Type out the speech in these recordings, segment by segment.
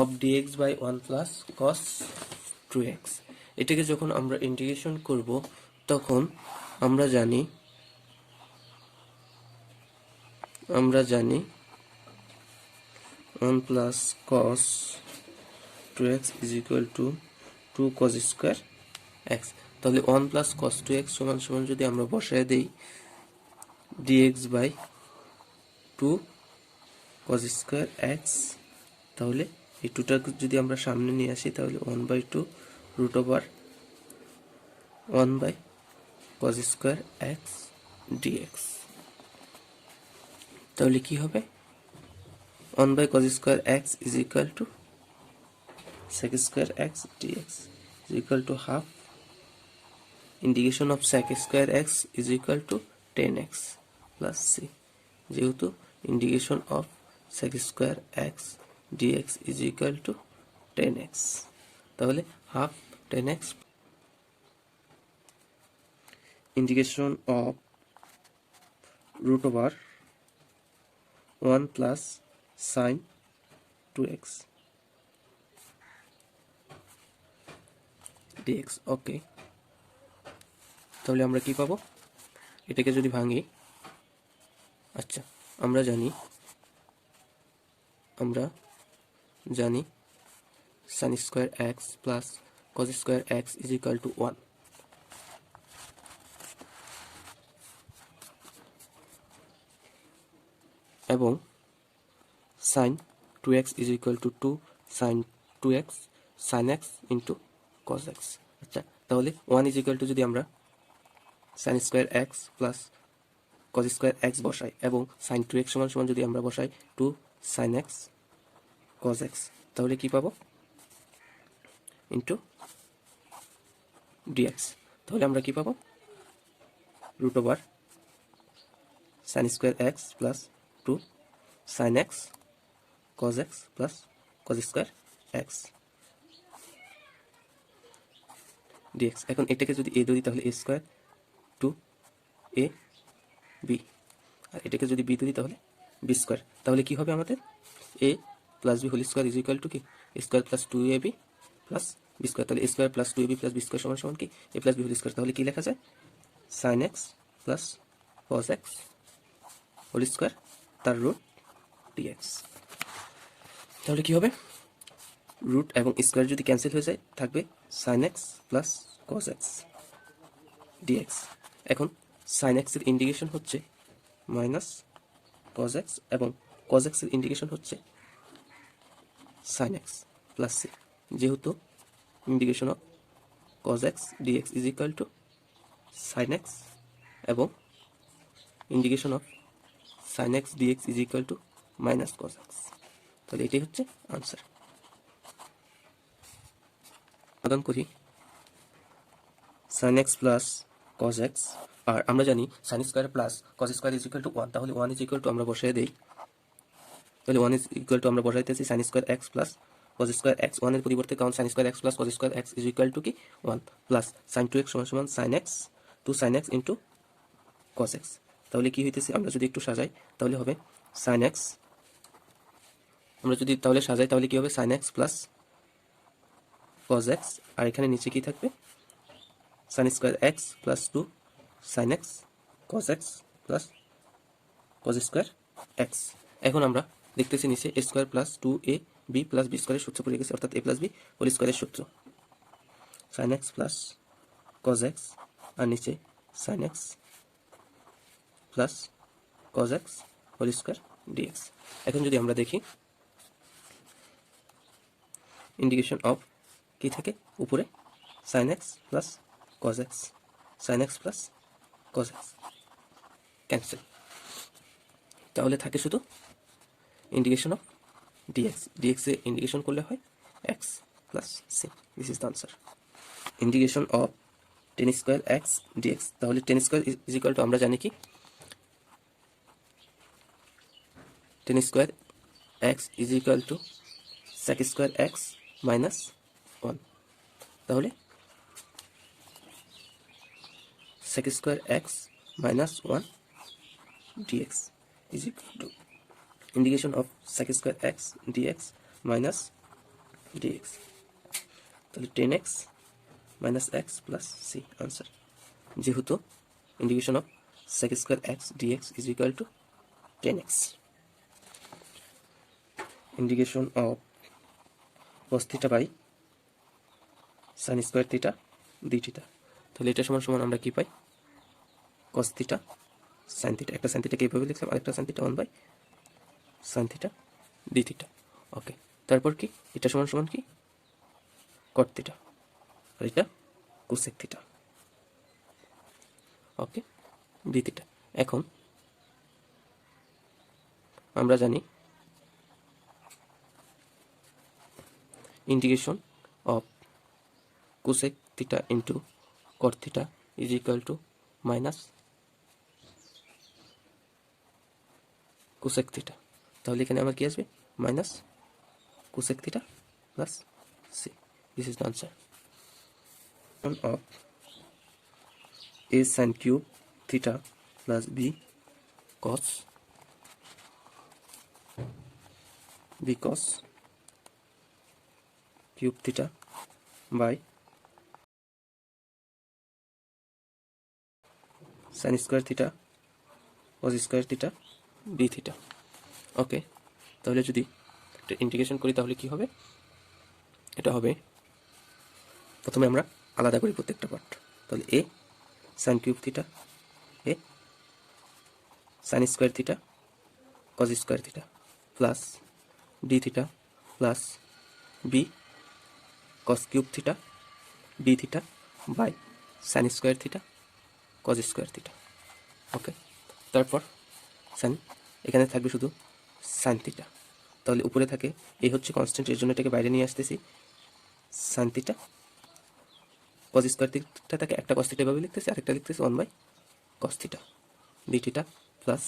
Of d x by 1 plus cos 2x। এটাকে যখন আমরা ইন্টিগ্রেশন করব তখন আমরা জানি 1 plus cos 2x is equal two 2 cos square x। তাহলে 1 প্লাস কস 2x সমান সমান যদি আমরা বসায় দেই dx by 2 cos square x, তাহলে এই 2টাকে যদি আমরা সামনে নিয়ে আসি তাহলে 1/2 root over 1 by cos square x dx। তাহলে কি হবে 1 by cos square x is equal to sec square x dx is equal to half integration of sec square x is equal to 10x plus c, যেহেতু integration of sec square x dx is equal to 10x, তাহলে half 10x integration of root over 1 plus sin 2x dx। ওকে, তাহলে আমরা কি পাবো? এটাকে যদি ভাঙি, আচ্ছা আমরা জানি sin square x plus cos square x is equal two 1, এবং sin 2x is equal two 2 sin 2x sin x into cos x। আচ্ছা, তাহলে 1 ইজ ইকুয়াল টু যদি আমরা sin square x plus cos square x বসাই এবং sin 2x সমান সমান যদি আমরা বসাই 2 sin x cos x, তাহলে কি পাবো? Into dx। তাহলে আমরা কি পাবো? Root over sin square x plus 2 sin x cos x plus cos square x dx। এখন এটাকে যদি a ধরি তাহলে a স্কোয়ার 2 a b, আর এটাকে যদি b ধরি তাহলে b স্কোয়ার। তাহলে কি হবে আমাদের? a plus b whole square is equal to কি a square plus 2ab plus b square. তাহলে a square plus 2ab plus b square সমান সমান কি a plus b whole square. তাহলে কি লেখা যায়? sin x plus cos x whole square তার রুট dx। তাহলে কি হবে? রুট এবং স্কোয়ার যদি ক্যান্সেল হয়ে যায় থাকবে sin x plus cos x dx। এখন sin x এর ইন্টিগ্রেশন হচ্ছে মাইনাস cos x এবং cos x এর ইন্টিগ্রেশন হচ্ছে sin x প্লাস c, যেহেতু integration of cos x dx is equal two sin x এবং integration of sin x dx is equal two minus cos x। তাহলে এটাই হচ্ছে answer. সমাধান করি sin x plus cos x, আর আমরা জানি sin square plus cos square is equal two 1, তাহলে 1 is equal two আমরা বসাই দেই। তাহলে 1 ইজ ইকুয়াল টু আমরা বসাইতেছি sin square x plus cos square x, 1 এর পরিবর্তে কারণ sin square x plus cos square x is equal to কি 1 প্লাস sin 2x সমান সমান sin x 2 sin x into cos x। তাহলে কি হইতেছে? আমরা যদি একটু সাজাই তাহলে হবে sin x, আমরা যদি তাহলে সাজাই তাহলে কি হবে? sin x plus cos x, আর এখানে নিচে কি থাকবে? sin square x plus 2 sin x cos x plus cos square x। এখন আমরা দেখতেছি নিচে a square plus 2ab plus b স্কোয়ারের সূত্র পড়ে গেছে, অর্থাৎ a প্লাস b হোল স্কোয়ারের সূত্র sin x plus cos x, আর নিচে sin x plus cos x whole square dx। এখন যদি আমরা দেখি ইন্টিগ্রেশন অফ কি থাকে উপরে sin x plus cos x, sin x plus cos x cancel, তাহলে থাকে শুধু integration of dx, dx A integration করলে হয় x plus c। This is the answer. Integration of tan square x dx, তাহলে tan square is equal two আমরা জানি কি tan square x is equal to sec square x minus 1, তাহলে sec square x minus 1 dx is equal to integration of sec square x dx minus dx, তাহলে 10x minus x plus c answer. যেহেতু integration of sec square x dx is equal to 10x, integration of cos theta by sin square theta d theta, তাহলে এটা সমান সমান আমরা কি পাই, cos theta sin theta, একটা sin theta কে এইভাবে লিখলাম, আরেকটা sin theta 1 by sin theta d theta। ওকে, তারপর কি এটা সমান সমান কি cot theta, আর এটা cosec theta। ওকে, d theta। এখন আমরা জানি integration of cosec theta into cot theta is equal to minus cosec theta, তাহলে এখানে আমার কি আসবে, minus cosec theta plus c, this is the answer of a sin cube theta plus b cos cube theta by sin square theta cos square theta d theta। ওকে, তাহলে যদি একটা integration করি তাহলে কি হবে, এটা হবে, প্রথমে আমরা আলাদা করি প্রত্যেকটা পার্ট, তাহলে a sin cube theta, a sin square theta cos square theta plus d theta plus b cos cube theta d theta by sin square theta cos square theta। ওকে, তারপর সাইন, এখানে থাকবে শুধু সাইন থিটা, তাহলে উপরে থাকে এই হচ্ছে constant, এর জন্য এটাকে বাইরে নিয়ে আসতেছি, sine theta cos square theta থাকে, একটা cos থিটা এভাবে লিখতেছি, আরেকটা লিখতেছি 1 by cos theta d theta plus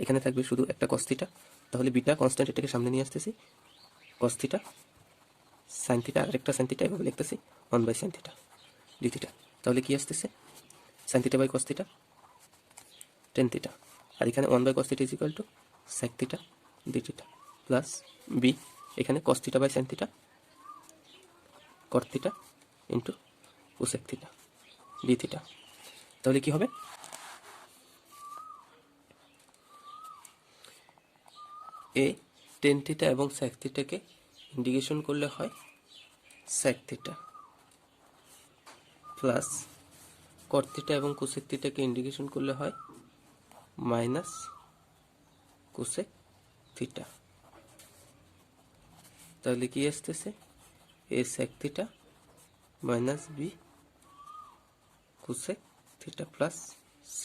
এখানে থাকবে শুধু একটা cos থিটা, তাহলে বিটা কনস্ট্যান্ট, এটাকে সামনে নিয়ে আসতেছি, cos থিটা সাইন থিটা, আরেকটা সাইন থিটা এভাবে লিখতেছি 1 by sine theta d theta, তাহলে কি আসতেছে, sine theta by cos theta tan theta, আর এখানে 1 by cos theta is equal to sec theta d theta plus b, এখানে cos theta by sin theta cot theta into cosec theta d theta. তাহলে কি হবে, এ tan theta এবং sec থিটাকে integration করলে হয় sec theta plus cot theta এবং cosec থিটাকে ইন্টিগ্রেশন করলে হয় মাইনাস cosec থিটা। তাহলে কি আসতেছে, a sec theta minus b cosec theta plus c,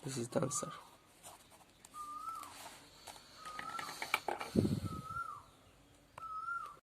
this is the answer।